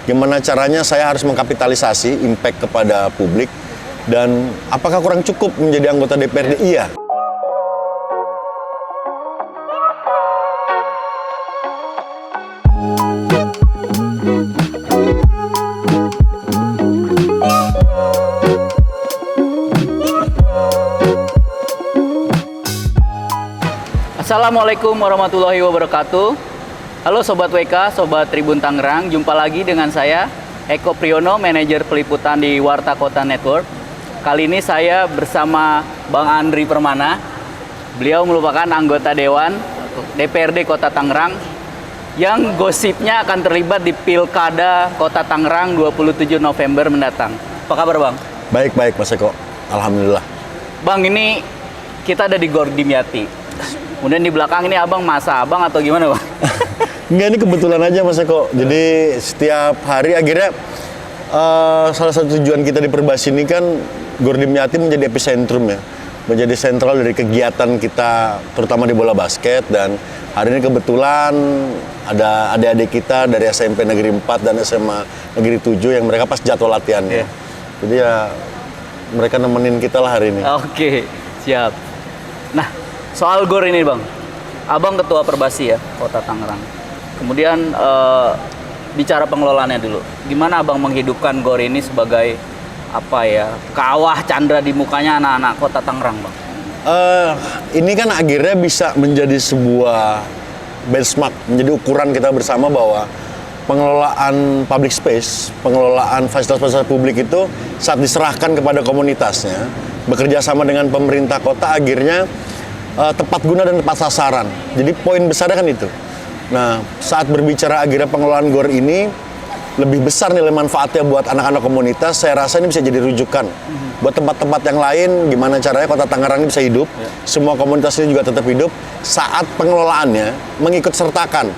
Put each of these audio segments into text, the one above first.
gimana caranya saya harus mengkapitalisasi impact kepada publik, dan apakah kurang cukup menjadi anggota DPRD? Iya. Assalamualaikum warahmatullahi wabarakatuh. Halo Sobat WK, Sobat Tribun Tangerang. Jumpa lagi dengan saya, Eko Priyono, Manajer Peliputan di Warta Kota Network. Kali ini saya bersama Bang Andri Permana. Beliau merupakan anggota Dewan DPRD Kota Tangerang yang gosipnya akan terlibat di Pilkada Kota Tangerang 27 November mendatang. Apa kabar Bang? Baik Mas Eko, Alhamdulillah. Bang, ini kita ada di Gor Dimyati. Kemudian di belakang ini abang masa abang atau gimana Bang? Enggak, ini kebetulan aja Mas Eko. Jadi setiap hari akhirnya salah satu tujuan kita di Perbasi ini kan Gor Dimyati menjadi epicentrum ya. Menjadi sentral dari kegiatan kita terutama di bola basket, dan hari ini kebetulan ada adik-adik kita dari SMP Negeri 4 dan SMA Negeri 7 yang mereka pas jadwal latihannya. Jadi ya mereka nemenin kita lah hari ini. Oke, siap. Nah, soal Gor ini Bang, abang ketua Perbasi ya, Kota Tangerang. Kemudian bicara pengelolaannya dulu. Gimana abang menghidupkan Gor ini sebagai apa ya, kawah candra di mukanya anak-anak Kota Tangerang Bang? Ini kan akhirnya bisa menjadi sebuah benchmark, menjadi ukuran kita bersama bahwa pengelolaan public space, pengelolaan fasilitas-fasilitas publik itu saat diserahkan kepada komunitasnya, bekerja sama dengan pemerintah kota, akhirnya tepat guna dan tepat sasaran. Jadi poin besarnya kan itu. Nah, saat berbicara akhirnya pengelolaan Gor ini lebih besar nilai manfaatnya buat anak-anak komunitas, saya rasa ini bisa jadi rujukan buat tempat-tempat yang lain, gimana caranya Kota Tangerang ini bisa hidup, semua komunitas ini juga tetap hidup saat pengelolaannya mengikut sertakan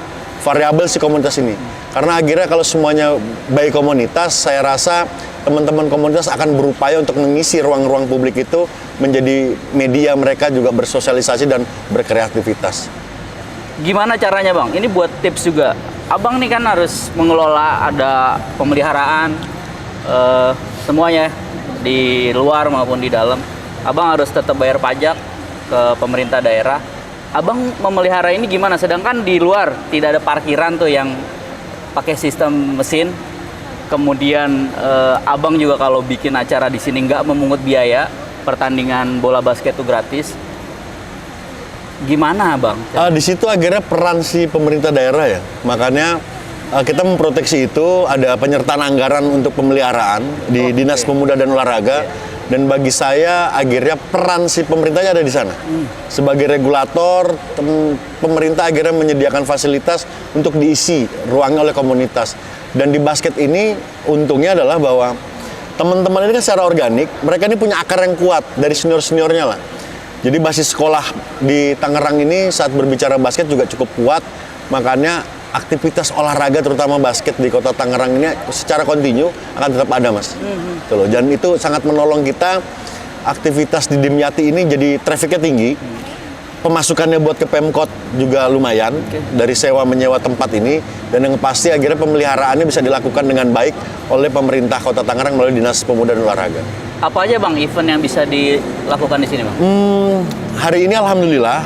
variabel si komunitas ini. Karena akhirnya kalau semuanya baik komunitas, saya rasa teman-teman komunitas akan berupaya untuk mengisi ruang-ruang publik itu menjadi media mereka juga bersosialisasi dan berkreativitas. Gimana caranya Bang? Ini buat tips juga. Abang nih kan harus mengelola, ada pemeliharaan semuanya di luar maupun di dalam. Abang harus tetap bayar pajak ke pemerintah daerah. Abang memelihara ini gimana? Sedangkan di luar tidak ada parkiran tuh yang pakai sistem mesin. Kemudian abang juga kalau bikin acara di sini nggak memungut biaya, pertandingan bola basket itu gratis. Gimana Bang? Di situ akhirnya peran si pemerintah daerah ya. Makanya kita memproteksi itu, ada penyertaan anggaran untuk pemeliharaan di Dinas Pemuda dan Olahraga. Dan bagi saya akhirnya peran si pemerintahnya ada di sana. Sebagai regulator, pemerintah akhirnya menyediakan fasilitas untuk diisi ruangnya oleh komunitas. Dan di basket ini untungnya adalah bahwa teman-teman ini kan secara organik, mereka ini punya akar yang kuat dari senior-seniornya lah. Jadi basis sekolah di Tangerang ini saat berbicara basket juga cukup kuat, makanya aktivitas olahraga terutama basket di Kota Tangerang ini secara kontinu akan tetap ada Mas. Dan itu sangat menolong kita, aktivitas di Dimyati ini jadi trafficnya tinggi, pemasukannya buat ke Pemkot juga lumayan dari sewa menyewa tempat ini, dan yang pasti akhirnya pemeliharaannya bisa dilakukan dengan baik oleh pemerintah Kota Tangerang melalui Dinas Pemuda dan Olahraga. Apa aja Bang event yang bisa dilakukan di sini Bang? Hari ini alhamdulillah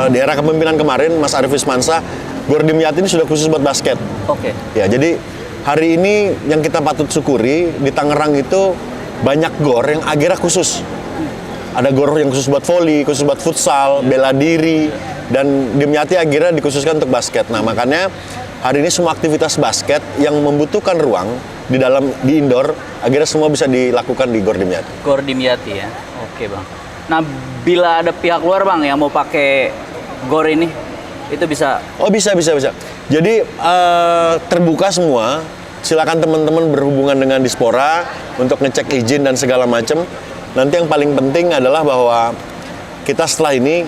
di era kepemimpinan kemarin Mas Arief Wismansa, Gor Dimyati ini sudah khusus buat basket. Ya, jadi hari ini yang kita patut syukuri di Tangerang itu banyak gor yang akhirnya khusus. Ada gor yang khusus buat voli, khusus buat futsal, bela diri, dan Dimyati akhirnya dikhususkan untuk basket. Nah, makanya hari ini semua aktivitas basket yang membutuhkan ruang di indoor akhirnya semua bisa dilakukan di Gor Dimyati. Gor Dimyati ya. Oke Bang. Nah, bila ada pihak luar Bang yang mau pakai Gor ini, itu bisa? Oh, bisa. Jadi terbuka semua. Silakan teman-teman berhubungan dengan Dispora untuk ngecek izin dan segala macam. Nanti yang paling penting adalah bahwa kita setelah ini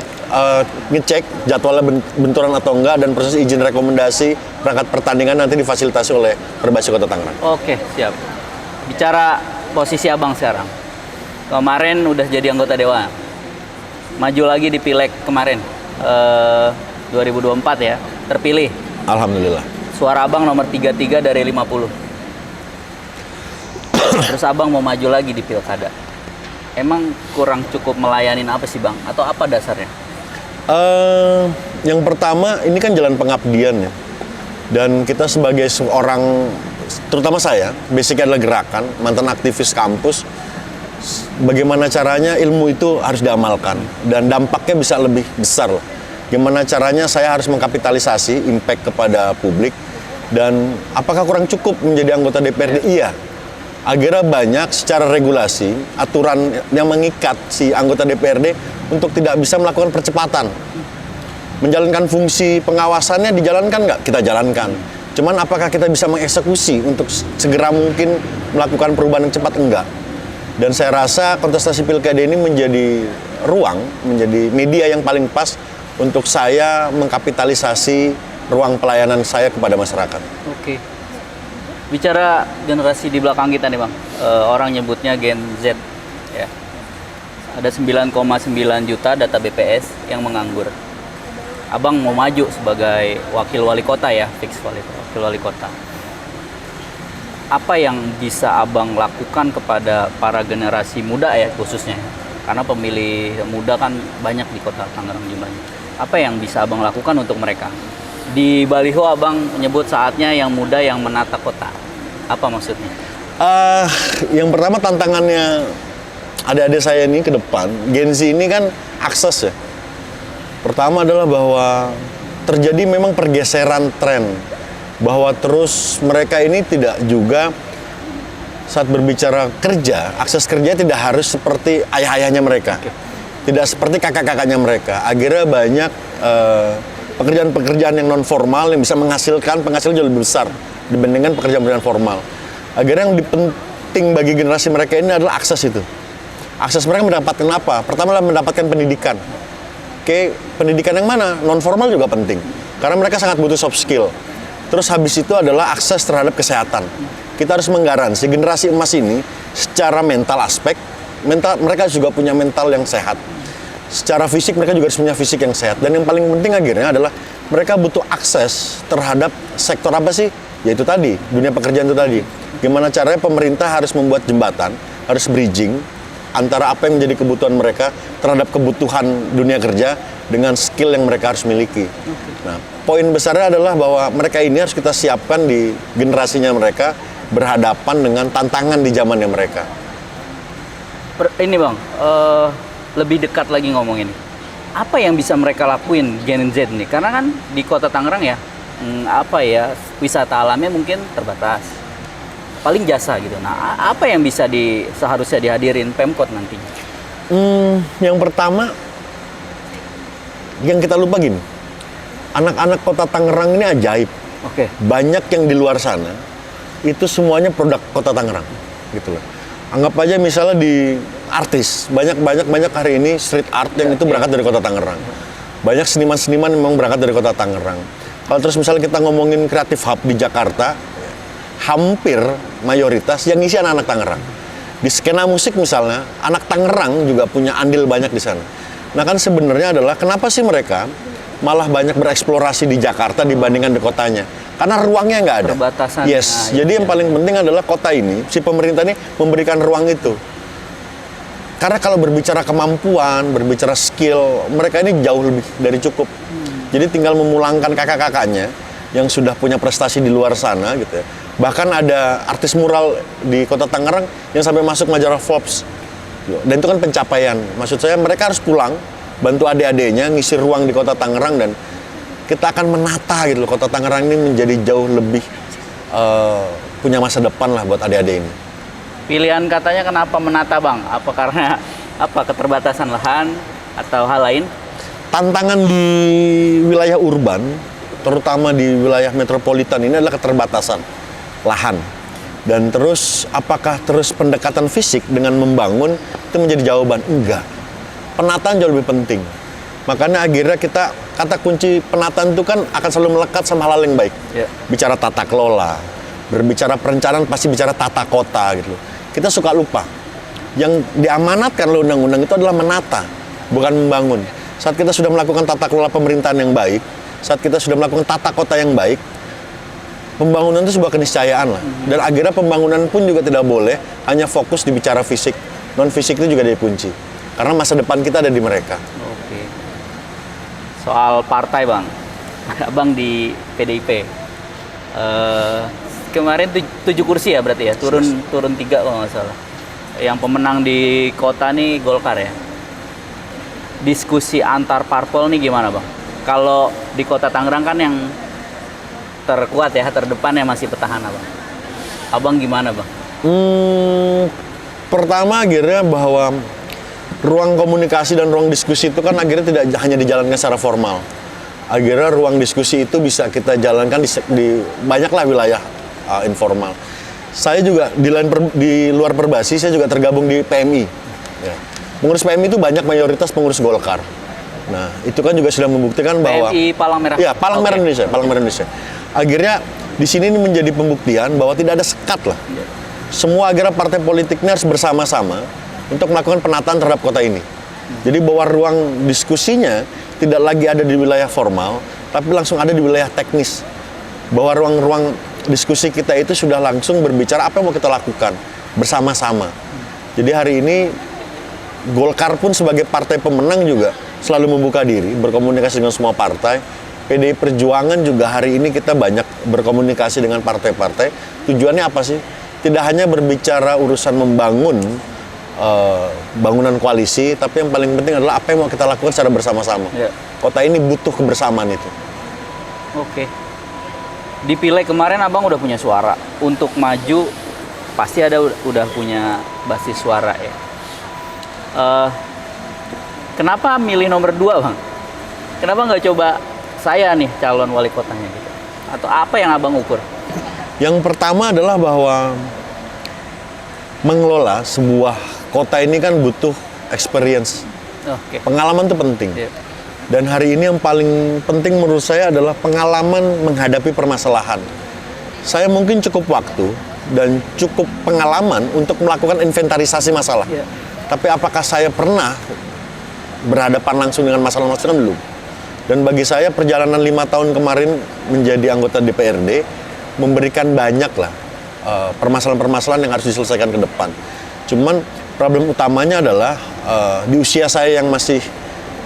ngecek jadwalnya benturan atau enggak, dan proses izin rekomendasi perangkat pertandingan nanti difasilitasi oleh Perbasi Kota Tangerang. Oke, siap. Bicara posisi abang sekarang, kemarin udah jadi anggota Dewan, maju lagi di Pileg kemarin 2024 ya, terpilih. Alhamdulillah. Suara abang nomor 33 dari 50. terus abang mau maju lagi di pilkada. Emang kurang cukup melayanin apa sih bang? Atau apa dasarnya? Yang pertama, ini kan jalan pengabdian ya. Dan kita sebagai seorang, terutama saya, basicnya adalah gerakan, mantan aktivis kampus, bagaimana caranya ilmu itu harus diamalkan. Dan dampaknya bisa lebih besar. Gimana caranya saya harus mengkapitalisasi impact kepada publik. Dan apakah kurang cukup menjadi anggota DPRD? Iya. Akhirnya banyak secara regulasi, aturan yang mengikat si anggota DPRD untuk tidak bisa melakukan percepatan. Menjalankan fungsi pengawasannya dijalankan nggak? Kita jalankan. Cuman apakah kita bisa mengeksekusi untuk segera mungkin melakukan perubahan yang cepat? Enggak. Dan saya rasa kontestasi pilkada ini menjadi ruang, menjadi media yang paling pas untuk saya mengkapitalisasi ruang pelayanan saya kepada masyarakat. Oke. Bicara generasi di belakang kita nih bang, orang nyebutnya Gen Z. Ya. Ada 9,9 juta data BPS yang menganggur. Abang mau maju sebagai wakil wali kota ya, fix wakil wali kota. Apa yang bisa abang lakukan kepada para generasi muda ya khususnya? Karena pemilih muda kan banyak di kota Tangerang jumlahnya. Apa yang bisa abang lakukan untuk mereka? Di baliho abang menyebut saatnya yang muda yang menata kota. Apa maksudnya? Yang pertama tantangannya adik-adik saya ini ke depan, Gen Z ini kan akses ya. Pertama adalah bahwa terjadi memang pergeseran tren, bahwa terus mereka ini tidak juga saat berbicara kerja, akses kerja tidak harus seperti ayah-ayahnya mereka, tidak seperti kakak-kakaknya mereka. Akhirnya banyak pekerjaan-pekerjaan yang non formal yang bisa menghasilkan penghasilan jauh lebih besar dibandingkan pekerjaan-pekerjaan formal. Akhirnya yang penting bagi generasi mereka ini adalah akses itu. Akses mereka mendapatkan apa? Pertama adalah mendapatkan pendidikan. Oke, pendidikan yang mana? Non formal juga penting. Karena mereka sangat butuh soft skill. Terus habis itu adalah akses terhadap kesehatan. Kita harus menggaransi generasi emas ini secara mental aspek, mereka juga punya mental yang sehat. Secara fisik mereka juga harus punya fisik yang sehat. Dan yang paling penting akhirnya adalah mereka butuh akses terhadap sektor apa sih? Yaitu tadi, dunia pekerjaan itu tadi. Gimana caranya pemerintah harus membuat jembatan, harus bridging antara apa yang menjadi kebutuhan mereka terhadap kebutuhan dunia kerja dengan skill yang mereka harus miliki. Nah, poin besarnya adalah bahwa mereka ini harus kita siapkan di generasinya mereka berhadapan dengan tantangan di zamannya mereka. Ini bang, lebih dekat lagi ngomongin. Apa yang bisa mereka lakuin Gen Z nih? Karena kan di kota Tangerang ya, wisata alamnya mungkin terbatas. Paling jasa gitu. Nah, apa yang bisa seharusnya dihadirin Pemkot nantinya? Yang pertama, yang kita lupa gini, anak-anak kota Tangerang ini ajaib. Oke. Banyak yang di luar sana, itu semuanya produk kota Tangerang, gitu loh. Anggap aja misalnya di artis, banyak hari ini street art yang itu berangkat dari kota Tangerang. Banyak seniman-seniman memang berangkat dari kota Tangerang. Kalau terus misalnya kita ngomongin Creative Hub di Jakarta, hampir mayoritas yang ngisi anak-anak Tangerang. Di skena musik misalnya, anak Tangerang juga punya andil banyak di sana. Nah kan sebenarnya adalah kenapa sih mereka malah banyak bereksplorasi di Jakarta dibandingkan di kotanya? Karena ruangnya nggak ada. Perbatasan. Yes, jadi yang paling penting adalah kota ini, si pemerintah ini memberikan ruang itu. Karena kalau berbicara kemampuan, berbicara skill, mereka ini jauh lebih dari cukup. Jadi tinggal memulangkan kakak-kakaknya yang sudah punya prestasi di luar sana gitu ya. Bahkan ada artis mural di kota Tangerang yang sampai masuk majalah Forbes. Dan itu kan pencapaian. Maksud saya mereka harus pulang, bantu adik-adiknya ngisi ruang di kota Tangerang dan kita akan menata gitu loh. Kota Tangerang ini menjadi jauh lebih punya masa depan lah buat adik-adik ini. Pilihan katanya kenapa menata bang? Apa karena keterbatasan lahan atau hal lain? Tantangan di wilayah urban, terutama di wilayah metropolitan ini adalah keterbatasan lahan. Dan terus apakah terus pendekatan fisik dengan membangun itu menjadi jawaban? Enggak. Penataan jauh lebih penting. Makanya akhirnya kata kunci penataan itu kan akan selalu melekat sama hal yang baik. Bicara tata kelola, berbicara perencanaan pasti bicara tata kota gitu. Kita suka lupa. Yang diamanatkan oleh undang-undang itu adalah menata, bukan membangun. Saat kita sudah melakukan tata kelola pemerintahan yang baik, saat kita sudah melakukan tata kota yang baik, pembangunan itu sebuah keniscayaan lah. Dan akhirnya pembangunan pun juga tidak boleh hanya fokus di bicara fisik. Non fisik itu juga dikunci. Karena masa depan kita ada di mereka. Oke. Soal partai bang, abang di PDIP. Kemarin 7 kursi ya berarti ya, turun 3 kalau nggak salah. Yang pemenang di kota nih Golkar ya. Diskusi antar parpol nih gimana bang? Kalau di kota Tangerang kan yang terkuat ya, terdepan yang masih petahana bang. Abang gimana bang? Pertama akhirnya bahwa ruang komunikasi dan ruang diskusi itu kan akhirnya tidak hanya dijalankan secara formal. Akhirnya ruang diskusi itu bisa kita jalankan di banyaklah wilayah informal. Saya juga di luar Perbasi, saya juga tergabung di PMI. Ya. Pengurus PMI itu banyak mayoritas pengurus Golkar. Nah, itu kan juga sudah membuktikan bahwa PMI Palang Merah. Iya, Palang Merah Indonesia, Palang Merah Indonesia. Akhirnya di sini ini menjadi pembuktian bahwa tidak ada sekat lah. Semua akhirnya partai politik ini harus bersama-sama untuk melakukan penataan terhadap kota ini. Jadi bahwa ruang diskusinya tidak lagi ada di wilayah formal, tapi langsung ada di wilayah teknis. Bahwa ruang-ruang diskusi kita itu sudah langsung berbicara apa yang mau kita lakukan bersama-sama. Jadi hari ini Golkar pun sebagai partai pemenang juga selalu membuka diri, berkomunikasi dengan semua partai. PDI Perjuangan juga hari ini kita banyak berkomunikasi dengan partai-partai. Tujuannya apa sih? Tidak hanya berbicara urusan membangun bangunan koalisi, tapi yang paling penting adalah apa yang mau kita lakukan secara bersama-sama. Ya. Kota ini butuh kebersamaan itu. Oke. Di Pileg kemarin abang udah punya suara. Untuk maju pasti udah punya basis suara ya. Kenapa milih nomor 2 bang? Kenapa nggak coba saya nih calon wali kotanya gitu? Atau apa yang abang ukur? Yang pertama adalah bahwa mengelola sebuah kota ini kan butuh experience. Oke. Pengalaman itu penting. Iya. Dan hari ini yang paling penting menurut saya adalah pengalaman menghadapi permasalahan. Saya mungkin cukup waktu dan cukup pengalaman untuk melakukan inventarisasi masalah. Iya. Tapi apakah saya pernah berhadapan langsung dengan masalah-masalah? Belum. Dan bagi saya perjalanan 5 tahun kemarin menjadi anggota DPRD memberikan banyak lah permasalahan-permasalahan yang harus diselesaikan ke depan. Cuman problem utamanya adalah di usia saya yang masih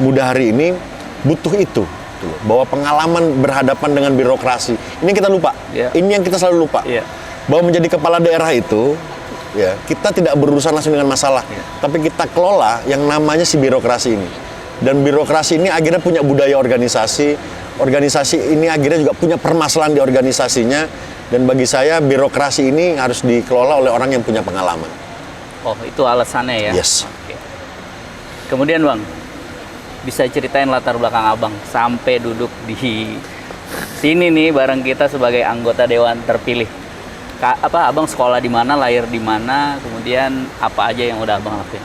muda hari ini butuh itu, bahwa pengalaman berhadapan dengan birokrasi ini kita lupa. Yeah. Ini yang kita selalu lupa. Yeah. Bahwa menjadi kepala daerah itu ya kita tidak berurusan langsung dengan masalah, tapi kita kelola yang namanya si birokrasi ini. Dan birokrasi ini akhirnya punya budaya organisasi. Organisasi ini akhirnya juga punya permasalahan di organisasinya. Dan bagi saya birokrasi ini harus dikelola oleh orang yang punya pengalaman. Oh, itu alasannya ya? Yes. Oke. Kemudian bang, bisa ceritain latar belakang abang sampai duduk di sini nih bareng kita sebagai anggota dewan terpilih. Abang sekolah di mana, lahir di mana, kemudian apa aja yang udah abang lakuin?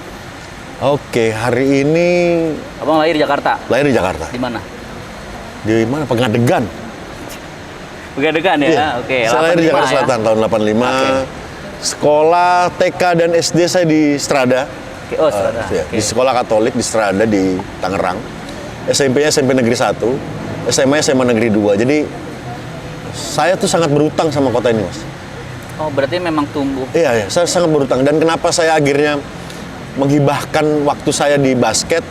Oke, hari ini Abang lahir di Jakarta? lahir di Jakarta. Di mana? Di mana? Pengadegan. Pengadegan ya? Iya. Oke. Saya lahir di 85 Jakarta ya? Selatan tahun 85. Oke. Sekolah TK dan SD saya di Strada. Oke, oh, Strada. Ya, Oke. di sekolah Katolik di Strada di Tangerang. SMP-nya SMP Negeri 1, SMA-nya SMA Negeri 2. Jadi saya tuh sangat berutang sama kota ini, Mas. Oh, berarti memang tumbuh. Iya, saya sangat berutang. Dan kenapa saya akhirnya menghibahkan waktu saya di basket,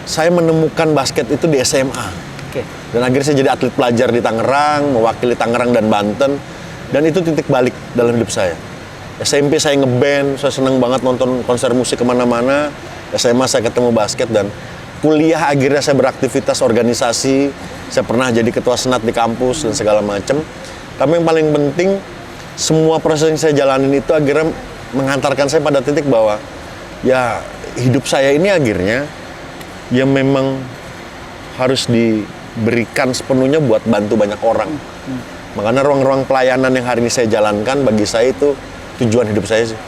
saya menemukan basket itu di SMA. Oke. Dan akhirnya saya jadi atlet pelajar di Tangerang, mewakili Tangerang dan Banten. Dan itu titik balik dalam hidup saya. SMP saya ngeband, saya senang banget nonton konser musik kemana-mana. SMA saya ketemu basket, dan kuliah akhirnya saya beraktivitas organisasi. Saya pernah jadi ketua senat di kampus dan segala macam. Tapi yang paling penting, semua proses yang saya jalanin itu akhirnya menghantarkan saya pada titik bahwa ya hidup saya ini akhirnya ya memang harus diberikan sepenuhnya buat bantu banyak orang. Makanya ruang-ruang pelayanan yang hari ini saya jalankan bagi saya itu tujuan hidup saya sih.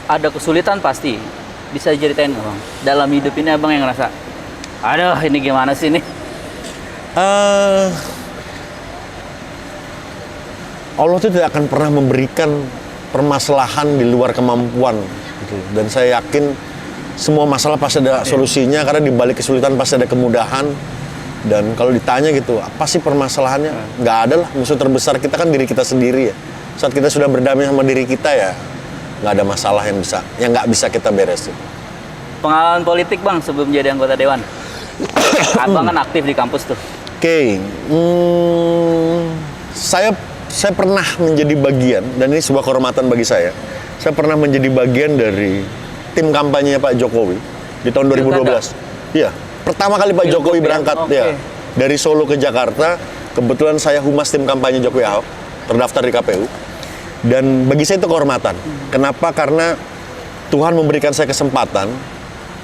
Ada kesulitan pasti. Bisa ceritain nggak bang? Dalam hidup ini abang yang ngerasa, aduh ini gimana sih ini? Allah itu tidak akan pernah memberikan permasalahan di luar kemampuan gitu. Dan saya yakin semua masalah pasti ada solusinya, karena di balik kesulitan pasti ada kemudahan. Dan kalau ditanya gitu, apa sih permasalahannya? Nggak ada lah, musuh terbesar kita kan diri kita sendiri ya. Saat kita sudah berdamai sama diri kita ya, nggak ada masalah yang nggak bisa kita beresin. Pengalaman politik Bang sebelum jadi anggota Dewan. Abang kan aktif di kampus tuh. Oke, saya pernah menjadi bagian, dan ini sebuah kehormatan bagi saya. Saya pernah menjadi bagian dari tim kampanye Pak Jokowi di tahun 2012. Iya, pertama kali Pak Jokowi berangkat ya dari Solo ke Jakarta. Kebetulan saya humas tim kampanye Jokowi Ahok, terdaftar di KPU. Dan bagi saya itu kehormatan. Kenapa? Karena Tuhan memberikan saya kesempatan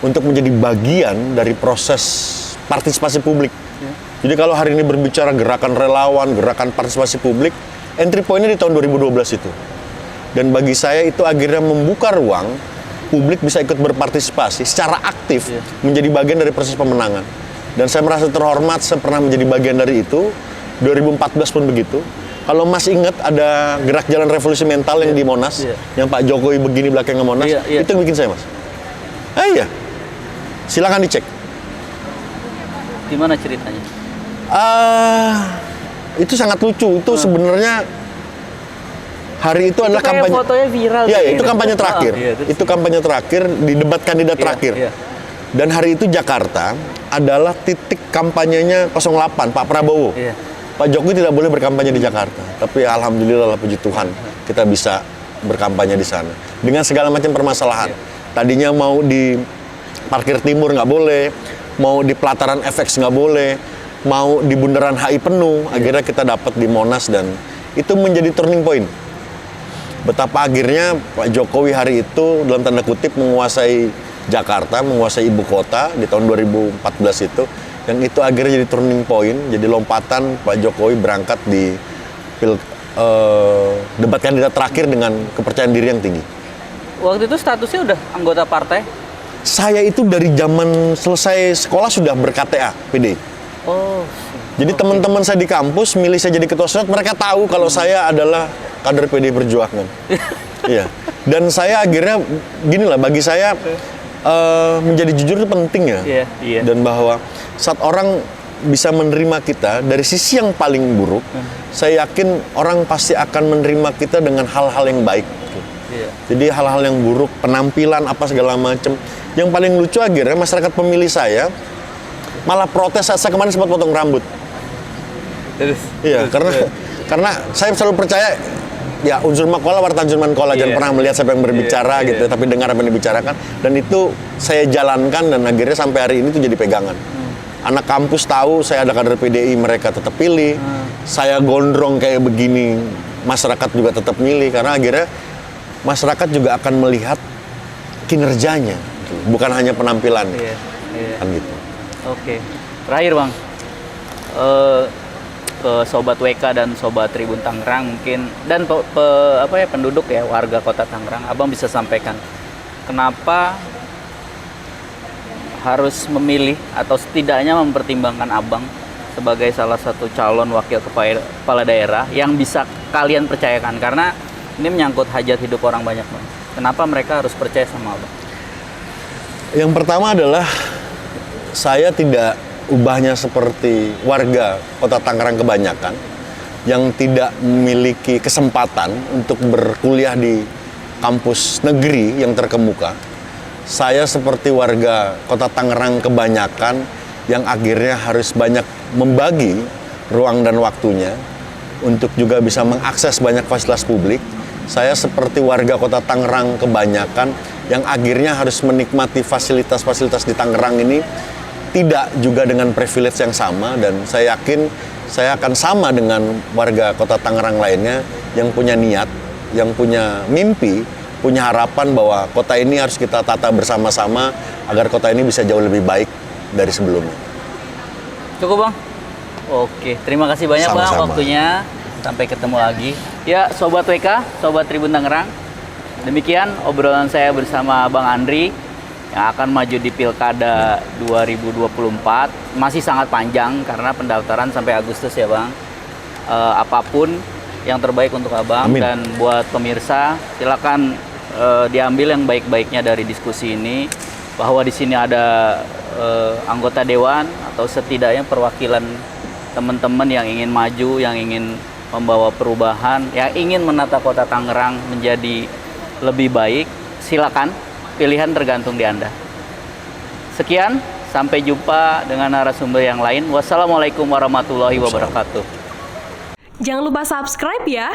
untuk menjadi bagian dari proses partisipasi publik. Jadi kalau hari ini berbicara gerakan relawan, gerakan partisipasi publik, entry point-nya di tahun 2012 itu. Dan bagi saya itu akhirnya membuka ruang publik bisa ikut berpartisipasi secara aktif menjadi bagian dari proses pemenangan. Dan saya merasa terhormat, saya pernah menjadi bagian dari itu. 2014 pun begitu. Kalau Mas ingat ada gerak jalan revolusi mental yang di Monas, yang Pak Jokowi begini belakangnya Monas, itu yang bikin saya, Mas. Iya, silakan dicek. Gimana ceritanya? Itu sangat lucu. Itu sebenarnya hari itu adalah kampanye. Fotonya viral. Iya, itu kampanye terakhir. Itu kampanye terakhir di debat kandidat terakhir. Dan hari itu Jakarta adalah titik kampanyenya 08 Pak Prabowo. Pak Jokowi tidak boleh berkampanye di Jakarta, tapi alhamdulillah puji Tuhan kita bisa berkampanye di sana dengan segala macam permasalahan. Tadinya mau di parkir timur nggak boleh, mau di pelataran FX nggak boleh, mau di bundaran HI penuh. Akhirnya kita dapat di Monas dan itu menjadi turning point. Betapa akhirnya Pak Jokowi hari itu dalam tanda kutip menguasai Jakarta, menguasai ibu kota di tahun 2014 itu. Yang itu akhirnya jadi turning point, jadi lompatan Pak Jokowi berangkat di debat kandidat terakhir dengan kepercayaan diri yang tinggi. Waktu itu statusnya udah anggota partai? Saya itu dari zaman selesai sekolah sudah ber-KTA PDI. Oh. Jadi teman-teman saya di kampus milih saya jadi ketua senat, mereka tahu kalau saya adalah kader PDI Perjuangan. Iya. Dan saya akhirnya gini lah, bagi saya menjadi jujur itu penting ya. Dan bahwa saat orang bisa menerima kita dari sisi yang paling buruk, saya yakin orang pasti akan menerima kita dengan hal-hal yang baik. Jadi hal-hal yang buruk, penampilan apa segala macam. Yang paling lucu akhirnya masyarakat pemilih saya malah protes saat saya kemarin sempat potong rambut. Iya, karena saya selalu percaya ya unsur makola warta unsur mankola, jangan pernah melihat siapa yang berbicara gitu, tapi dengar apa yang dibicarakan. Dan itu saya jalankan dan akhirnya sampai hari ini itu jadi pegangan. Anak kampus tahu saya ada kader PDI, mereka tetap pilih. Saya gondrong kayak begini, masyarakat juga tetap milih karena akhirnya masyarakat juga akan melihat kinerjanya, bukan hanya penampilannya. Kan gitu. Oke. Terakhir Bang, ke Sobat WK dan Sobat Tribun Tangerang mungkin dan penduduk ya warga Kota Tangerang, Abang bisa sampaikan kenapa harus memilih atau setidaknya mempertimbangkan Abang sebagai salah satu calon wakil kepala daerah yang bisa kalian percayakan, karena ini menyangkut hajat hidup orang banyak Bang. Kenapa mereka harus percaya sama Abang? Yang pertama adalah saya tidak ubahnya seperti warga Kota Tangerang kebanyakan yang tidak memiliki kesempatan untuk berkuliah di kampus negeri yang terkemuka. Saya seperti warga Kota Tangerang kebanyakan yang akhirnya harus banyak membagi ruang dan waktunya untuk juga bisa mengakses banyak fasilitas publik. Saya seperti warga Kota Tangerang kebanyakan yang akhirnya harus menikmati fasilitas-fasilitas di Tangerang ini tidak juga dengan privilege yang sama, dan saya yakin saya akan sama dengan warga Kota Tangerang lainnya yang punya niat, yang punya mimpi, punya harapan bahwa kota ini harus kita tata bersama-sama agar kota ini bisa jauh lebih baik dari sebelumnya. Cukup Bang? Oke, terima kasih banyak Sama-sama. Bang waktunya. Sampai ketemu lagi. Ya, Sobat WK, Sobat Tribun Tangerang. Demikian obrolan saya bersama Bang Andri yang akan maju di Pilkada 2024. Masih sangat panjang karena pendaftaran sampai Agustus ya Bang. Apapun yang terbaik untuk Abang. Amin. Dan buat pemirsa, silakan diambil yang baik-baiknya dari diskusi ini, bahwa di sini ada anggota dewan atau setidaknya perwakilan teman-teman yang ingin maju, yang ingin membawa perubahan, yang ingin menata kota Tangerang menjadi lebih baik, silakan. Pilihan tergantung di Anda. Sekian, sampai jumpa dengan narasumber yang lain. Wassalamualaikum warahmatullahi wabarakatuh. Jangan lupa subscribe ya.